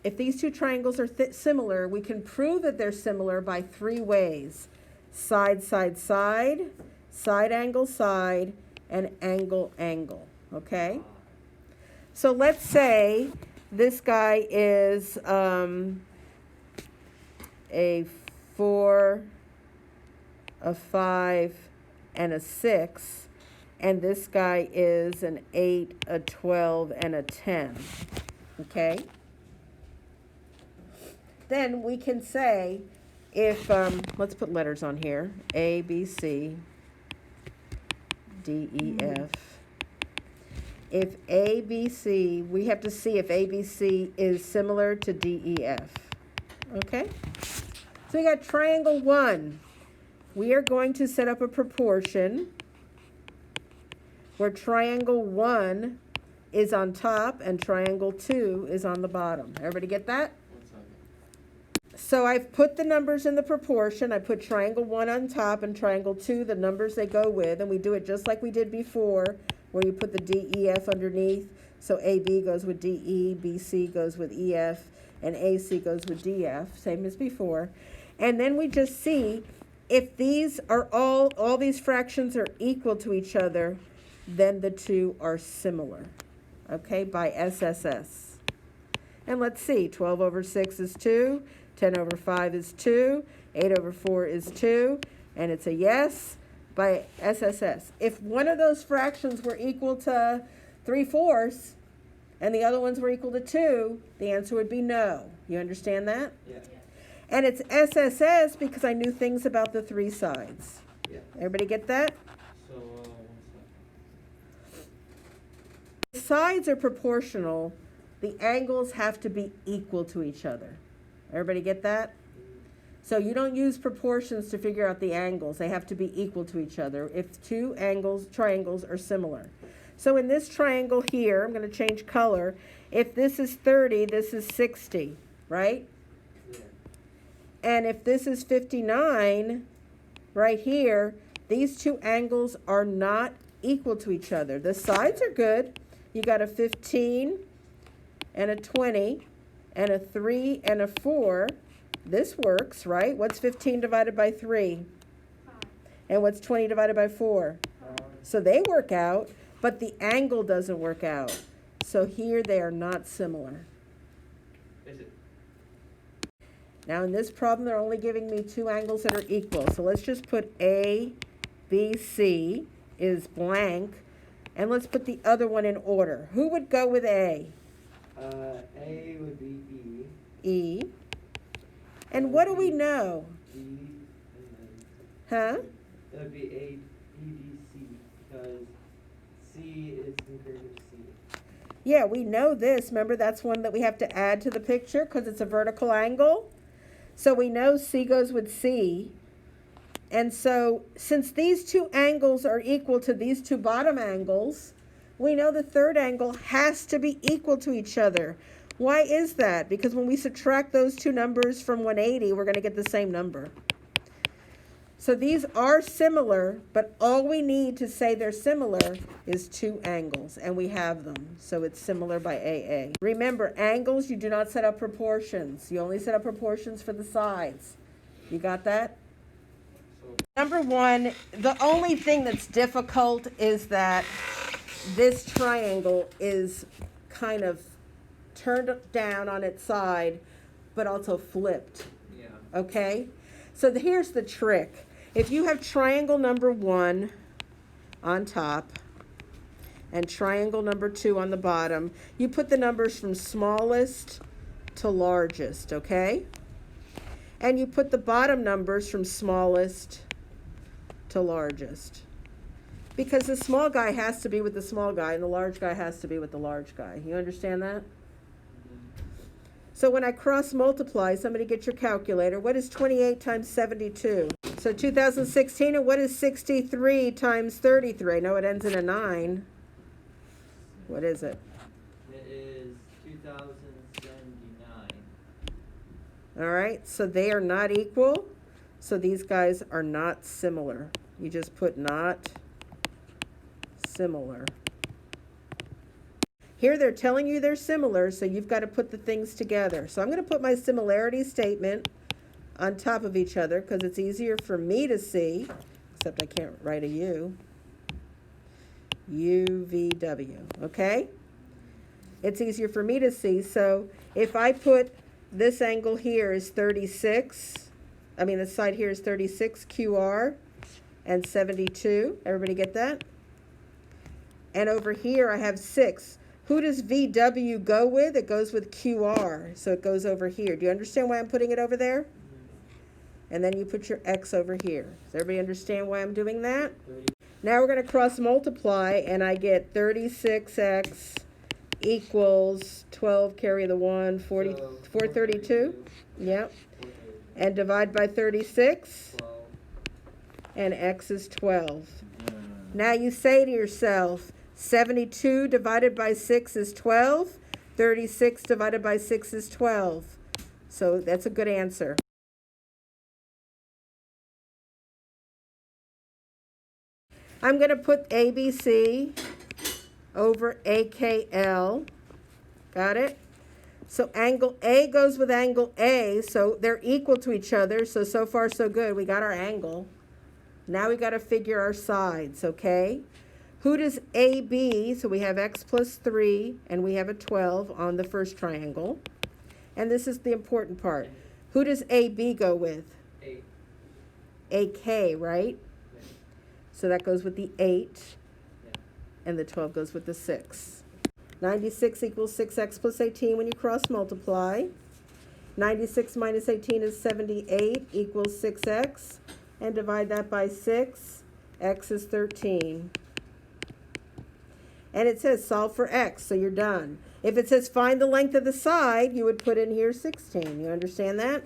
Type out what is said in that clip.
if these two triangles are similar, we can prove that they're similar by three ways. Side, side, side, side angle, side, and angle, angle, okay? So let's say this guy is a 4, a 5, and a 6, and this guy is an 8, a 12, and a 10, okay? Then we can say if, let's put letters on here, A, B, C, D, E, F. If A, B, C, we have to see if A, B, C is similar to D, E, F, okay? So we got triangle 1. We are going to set up a proportion where triangle 1 is on top and triangle 2 is on the bottom. Everybody get that? So I've put the numbers in the proportion. I put triangle 1 on top and triangle 2, the numbers they go with, and we do it just like we did before, where you put the D, E, F underneath. So AB goes with DE, BC goes with EF, and AC goes with DF, same as before. And then we just see if these are all these fractions are equal to each other, then the two are similar, okay, by SSS. And let's see, 12 over 6 is 2, 10 over 5 is 2, 8 over 4 is 2, and it's a yes by SSS. If one of those fractions were equal to 3/4 and the other ones were equal to 2, the answer would be no. You understand that? Yeah. And it's SSS because I knew things about the three sides. Yeah. Everybody get that? So, The sides are proportional. The angles have to be equal to each other. Everybody get that? So you don't use proportions to figure out the angles. They have to be equal to each other if two triangles are similar. So in this triangle here, I'm going to change color. If this is 30, this is 60, right? yeah. And if this is 59, right here, these two angles are not equal to each other. The sides are good. You got a 15 and a 20 and a 3 and a 4. This works, right? What's 15 divided by 3? 5. And what's 20 divided by 4? 5. So they work out, but the angle doesn't work out. So here they are not similar. Is it? Now in this problem, they're only giving me two angles that are equal. So let's just put A, B, C is blank. And let's put the other one in order. Who would go with A? A would be E. E. And what do we know? D, and Huh? that would be A, B, D, C, because C is compared to C. Yeah, we know this. Remember, that's one that we have to add to the picture because it's a vertical angle. So we know C goes with C. And so since these two angles are equal to these two bottom angles, we know the third angle has to be equal to each other. Why is that? Because when we subtract those two numbers from 180, we're going to get the same number. So these are similar, but all we need to say they're similar is two angles, and we have them. So it's similar by AA. Remember, angles, you do not set up proportions. You only set up proportions for the sides. You got that? Number one, the only thing that's difficult is that this triangle is kind of turned down on its side, but also flipped. Yeah. Okay? So here's the trick. If you have triangle number 1 on top and triangle number 2 on the bottom, you put the numbers from smallest to largest, okay? And you put the bottom numbers from smallest to largest. Because the small guy has to be with the small guy and the large guy has to be with the large guy. You understand that? So when I cross multiply, somebody get your calculator. What is 28 times 72? So 2016, and what is 63 times 33? I know it ends in a 9. What is it? It is 2079. All right, so they are not equal. So these guys are not similar. You just put not similar. Here they're telling you they're similar, so you've got to put the things together. So I'm going to put my similarity statement on top of each other because it's easier for me to see, except I can't write a U. UVW, okay? It's easier for me to see, so if I put this angle here is 36, this side here is 36 QR and 72. Everybody get that? And over here I have 6. Who does VW go with? It goes with QR, so it goes over here. Do you understand why I'm putting it over there? And then you put your X over here. Does everybody understand why I'm doing that? 30. Now we're going to cross multiply, and I get 36X equals 12, carry the 1, 40, So, 432. Yep. 430. And divide by 36, 12. and X is 12. Now you say to yourself, 72 divided by 6 is 12. 36 divided by 6 is 12. So that's a good answer. I'm going to put ABC over AKL. Got it? So angle A goes with angle A, so they're equal to each other. So far so good. We got our angle. Now we got to figure our sides, okay? Who does AB, so we have X plus 3, and we have a 12 on the first triangle. And this is the important part. Who does AB go with? 8. AK, right? Yeah. So that goes with the 8, Yeah. and the 12 goes with the 6. 96 equals 6x plus 18 when you cross multiply. 96 minus 18 is 78 equals 6x. And divide that by 6. X is 13. And it says solve for x, so you're done. If it says find the length of the side, you would put in here 16. You understand that?